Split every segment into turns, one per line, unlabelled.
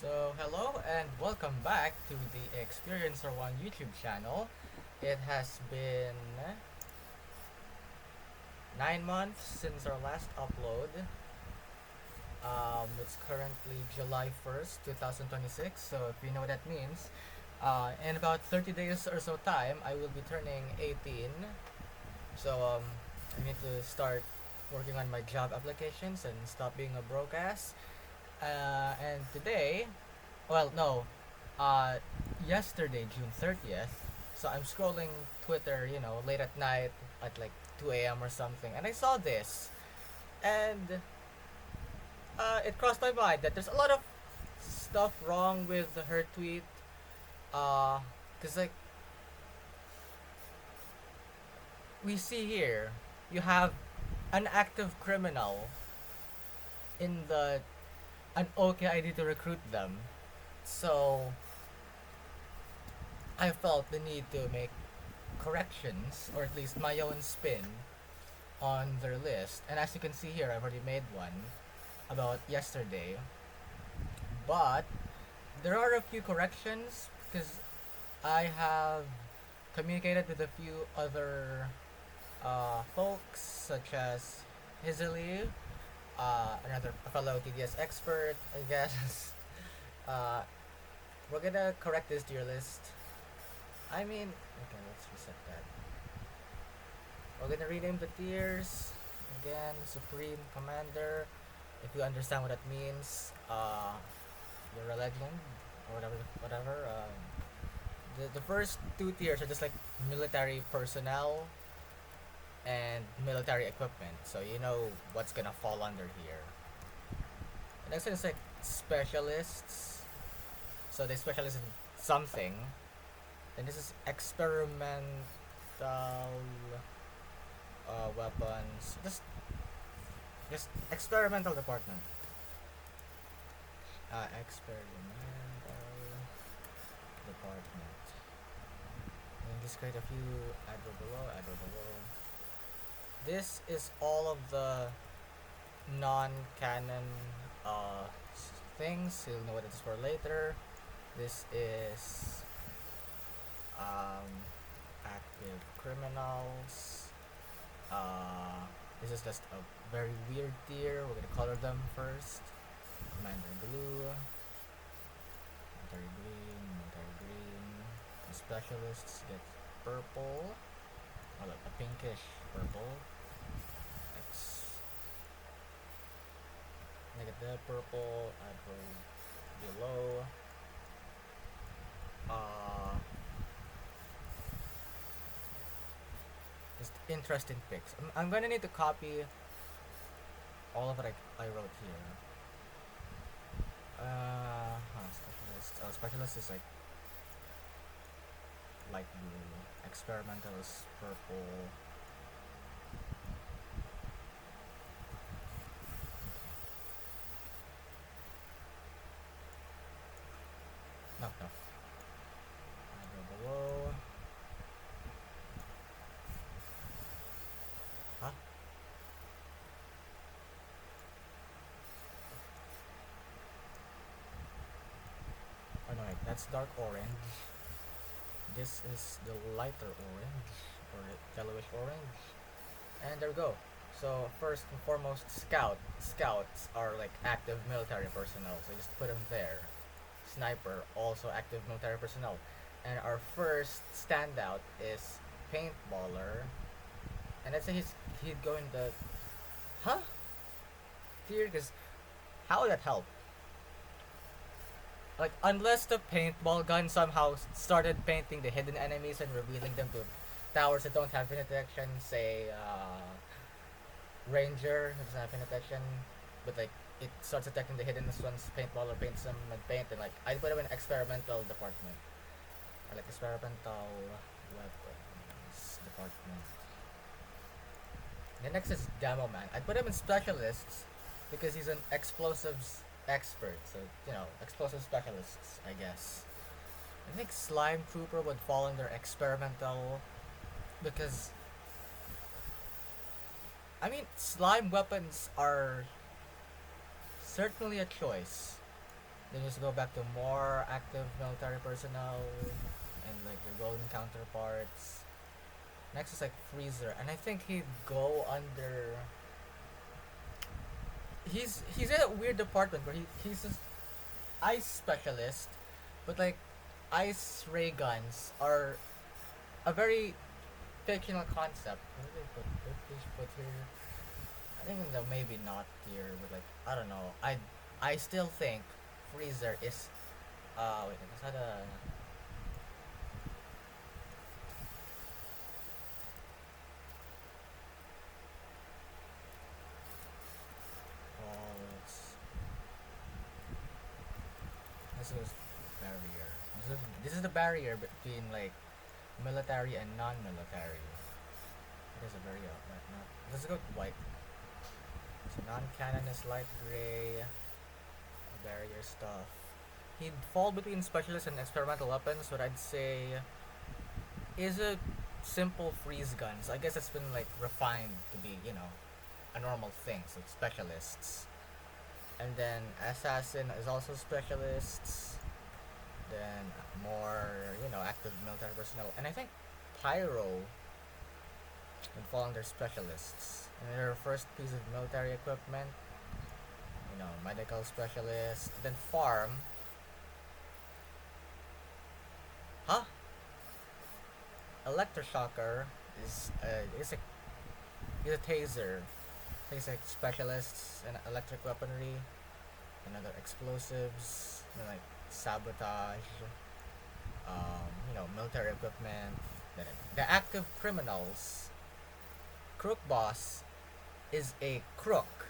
So, hello and welcome back to the Experiencer One YouTube channel. It has been 9 months since our last upload. It's currently July 1st, 2026. So, if you know what that means, in about 30 days or so time, I will be turning 18. So, I need to start working on my job applications and stop being a broke ass. And today, well, no, uh, yesterday, June 30th, so I'm scrolling Twitter, late at night at like 2 a.m. or something, and I saw this, and it crossed my mind that there's a lot of stuff wrong with her tweet, because, like, we see here, you have an active criminal in an OK ID to recruit them, so I felt the need to make corrections, or at least my own spin, on their list. And as you can see here, I've already made one about yesterday. But there are a few corrections because I have communicated with a few other folks, such as Hizily, another fellow TDS expert, I guess. uh, we're gonna correct this to your list. I mean, okay, let's reset that. We're gonna rename the tiers again. Supreme Commander. If you understand what that means, you're a legend or whatever. Whatever. The first two tiers are just like military personnel and military equipment, so you know what's gonna fall under here. The next one is like specialists, so they specialize in something. And this is experimental weapons. Just experimental department. Experimental department. And just create a few adword below, adword below. This is all of the non-canon things. You'll know what it's for later. This is active criminals. This is just a very weird tier. We're gonna color them first. Commander blue, military green, military green. The specialists get purple. Oh look, a pinkish purple. X. Negative purple. Adverb below. Just interesting pics. I'm gonna need to copy all of what I wrote here. Specialist. Specialist is like light blue. Experimental is purple. No, no. I go below. Huh? Oh no, wait, that's dark orange. This is the lighter orange, or yellowish orange. And there we go. So first and foremost, Scouts are like active military personnel, so just put them there. Sniper, also active military personnel. And our first standout is Paintballer. And let's say he'd go in the tier, because how would that help? Like, unless the paintball gun somehow started painting the hidden enemies and revealing them to towers that don't have finish detection, say, Ranger, who doesn't have finish detection, but like, it starts detecting the hidden ones, paintballer paints them with paint, and like, I'd put them in experimental department. Or like, experimental weapons department. The next is Demo Man. I'd put him in specialists because he's an explosives expert. So, explosive specialists, I guess. I think Slime Trooper would fall under experimental because, I mean, slime weapons are certainly a choice. Then just go back to more active military personnel and like the golden counterparts. Next is like Freezer, and I think he'd go under. He's in a weird department where he's an ice specialist, but like ice ray guns are a very fictional concept. What did they put? What did they put here? I think that maybe not here, but like I don't know. I still think Freezer is wait, is that a false? This is barrier. This is the barrier between like military and non-military. It is a very not. Let's go with white. So non-canon is light gray. Barrier stuff. He'd fall between specialist and experimental weapons, but I'd say is a simple freeze gun. So I guess it's been like refined to be, a normal thing. So specialists. And then assassin is also specialists. Then more, active military personnel. And I think pyro would fall under specialists. And their first piece of military equipment, medical specialist. Then farm. Huh? Electroshocker is a taser. Taser specialists and electric weaponry, and other explosives, like sabotage, military equipment. Then the active criminals. Crook boss is a crook.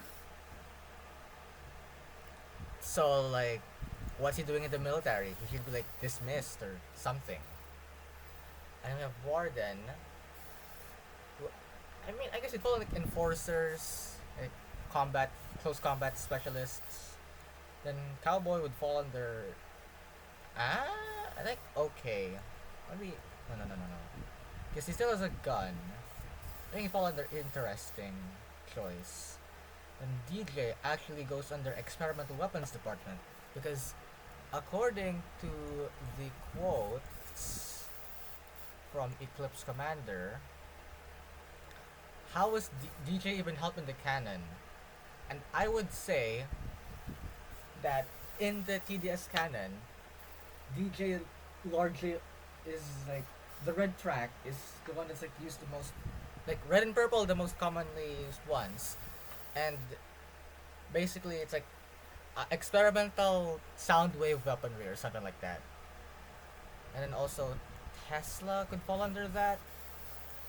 So like, what's he doing in the military? He should be like dismissed or something. And we have warden. I mean, I guess it's all like enforcers, like combat, close combat specialists. Then cowboy would fall under. I think okay. Maybe no. Because he still has a gun. I think he fall under interesting choice. And DJ actually goes under experimental weapons department because according to the quotes from Eclipse Commander, how was DJ even helping the cannon? And I would say that in the TDS canon, DJ largely is like the red track is the one that's like used the most, like red and purple the most commonly used ones, and basically it's like experimental sound wave weaponry or something like that. And then also Tesla could fall under that.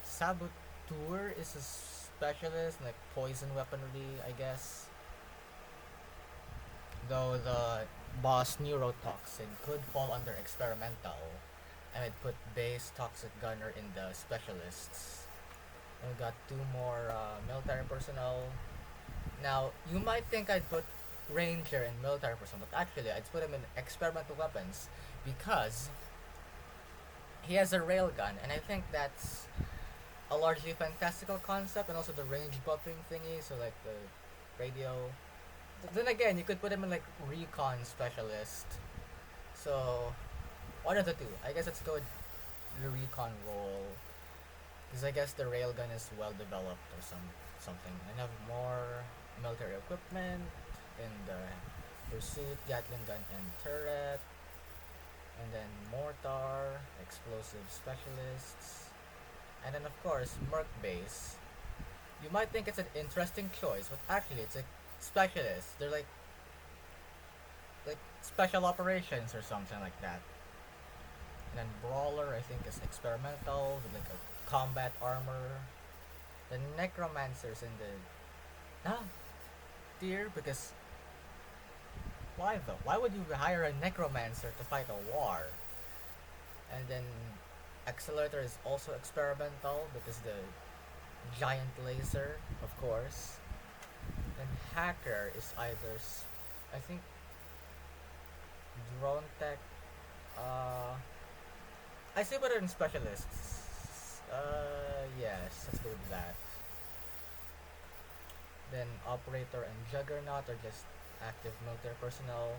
Saboteur is a specialist in like poison weaponry, I guess. Though the boss neurotoxin could fall under experimental, and I'd put base toxic gunner in the specialists. And we got two more military personnel. Now you might think I'd put ranger and military personnel, but actually I'd put him in experimental weapons because he has a railgun, and I think that's a largely fantastical concept, and also the range buffing thingy. So like the radio. Then again, you could put him in like recon specialist. So one of the two. I guess let's go with the recon role, because I guess the railgun is well developed or something. And have more military equipment in the pursuit, Gatling gun, and turret. And then mortar, explosive specialists, and then of course merc base. You might think it's an interesting choice, but actually it's a specialist. They're like special operations or something like that. And then brawler I think is experimental with like a combat armor. The necromancers in the tier, because why though? Why would you hire a necromancer to fight a war? And then accelerator is also experimental because the giant laser, of course. And hacker is either I think drone tech. I see better in specialists. Yes, let's go with that. Then operator and juggernaut are just active military personnel.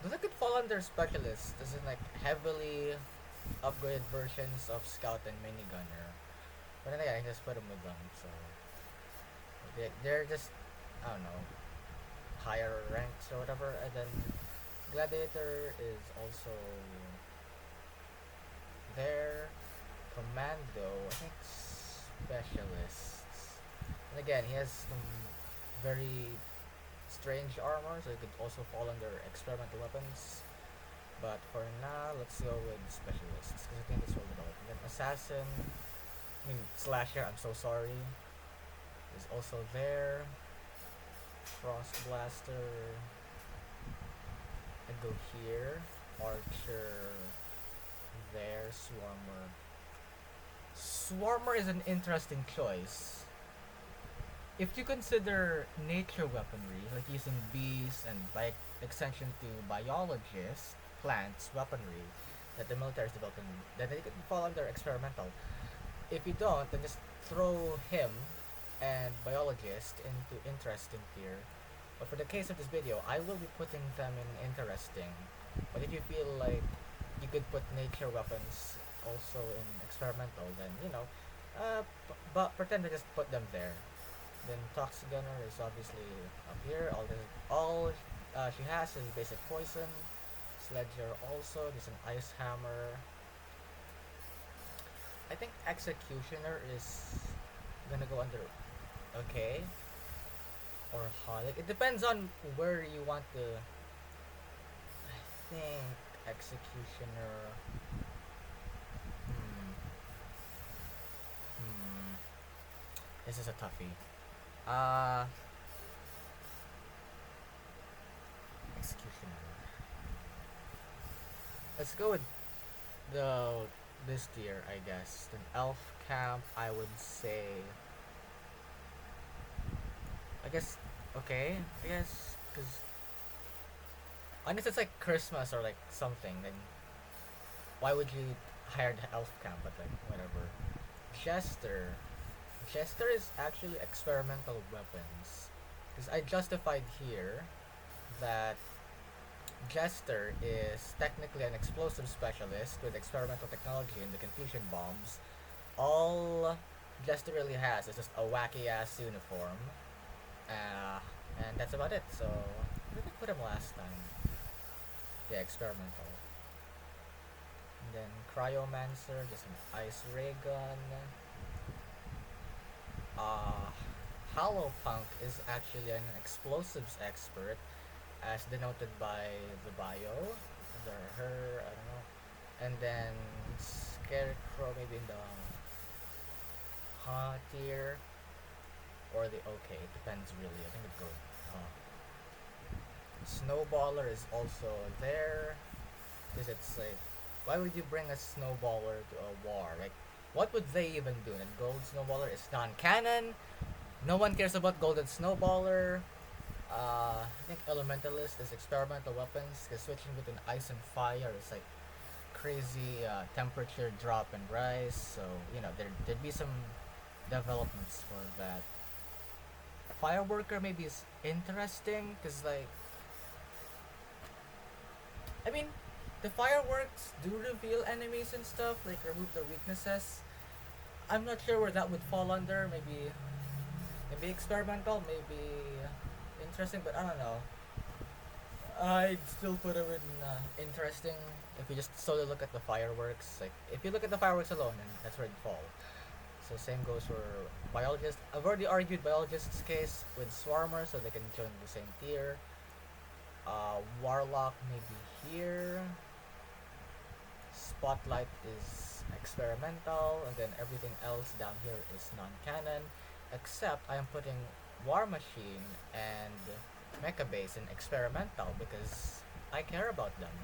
Those could fall under specialists. This is like heavily upgraded versions of Scout and Minigunner. But then again, I can just put them with them. So they're just, I don't know, higher ranks or whatever. And then Gladiator is also there. Commando, I think specialists. And again, he has some very strange armor, so it could also fall under experimental weapons. But for now, let's go with specialists because I think it's well developed. And then assassin, I mean slasher. I'm so sorry. Is also there. Frost blaster. And go here. Archer. There. Swarmer. Swarmer is an interesting choice. If you consider nature weaponry, like using bees and by extension to biologists, plants, weaponry that the military is developing, then it could fall under experimental. If you don't, then just throw him and biologist into interesting tier. But for the case of this video, I will be putting them in interesting. But if you feel like you could put nature weapons also in experimental, then but pretend to just put them there. Then Toxic Gunner is obviously up here. All she has is basic poison. Sledger also. There's an ice hammer. I think Executioner is gonna go under okay or high. Like, it depends on where you want the. I think Executioner. Hmm. Hmm. This is a toughie. Uh Executioner. Let's go with the this tier, I guess. Then Elf Camp, I would say. I guess okay. I guess because unless it's like Christmas or like something, then why would you hire the Elf Camp? But like whatever. Jester. Jester is actually experimental weapons. Because I justified here that Jester is technically an explosive specialist with experimental technology and the confusion bombs. All Jester really has is just a wacky ass uniform. Uh, and that's about it. So, where did I put him last time? Yeah, experimental. And then Cryomancer, just an ice ray gun. Uh, Hollow Punk is actually an explosives expert, as denoted by the bio. Her, I don't know. And then Scarecrow, maybe in the tier, or the okay, it depends really. I think it goes. Snowballer is also there, because it's like, why would you bring a snowballer to a war? Like, what would they even do? And Gold Snowballer is non-canon. No one cares about Golden Snowballer. I think Elementalist is experimental weapons, because switching between ice and fire is like crazy temperature drop and rise. So there'd be some developments for that. Fireworker maybe is interesting, because like I mean, the fireworks do reveal enemies and stuff, like remove their weaknesses. I'm not sure where that would fall under. Maybe experimental, maybe interesting, but I don't know. I'd still put it in interesting if you just solely look at the fireworks. Like, if you look at the fireworks alone, then that's where it falls. So same goes for biologists. I've already argued biologists' case with Swarmer, so they can join the same tier. Warlock maybe here. Spotlight is experimental, and then everything else down here is non-canon. Except I am putting War Machine and Mecha Base in experimental because I care about them.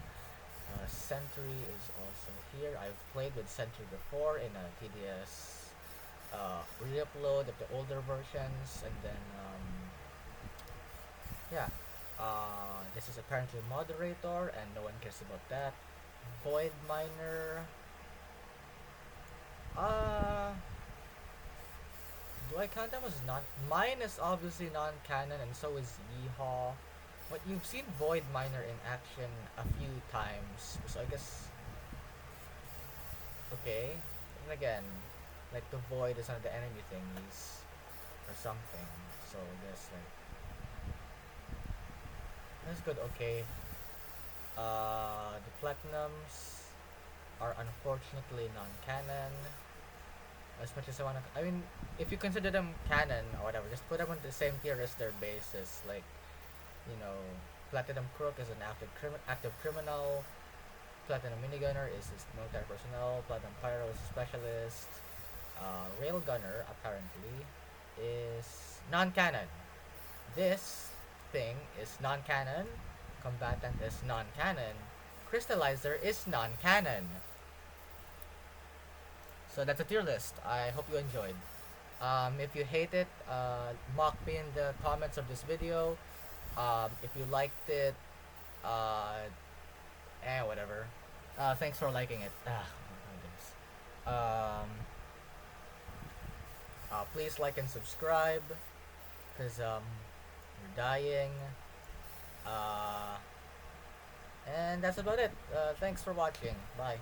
Sentry is also here. I've played with Sentry before in a TDS re-upload of the older versions, and then yeah, this is apparently moderator, and no one cares about that. Void Miner. Uh, do I count them as non? Mine is obviously non-canon, and so is Yeehaw. But you've seen Void Miner in action a few times, so I guess okay. And again, like the Void is one of the enemy thingies or something. So I guess like that's good. Okay. The Platinums are unfortunately non-canon. As much as I wanna, I mean, if you consider them canon or whatever, just put them on the same tier as their bases. Like, you know, Platinum Crook is an active criminal. Platinum Minigunner is his military personnel. Platinum Pyro is a specialist. Railgunner apparently is non-canon. This thing is non-canon. Combatant is non-canon. Crystallizer is non-canon. So that's a tier list. I hope you enjoyed. If you hate it, mock me in the comments of this video. If you liked it, whatever. Thanks for liking it. My goodness. Please like and subscribe, cause we're dying. Uh, and that's about it. Thanks for watching. Bye.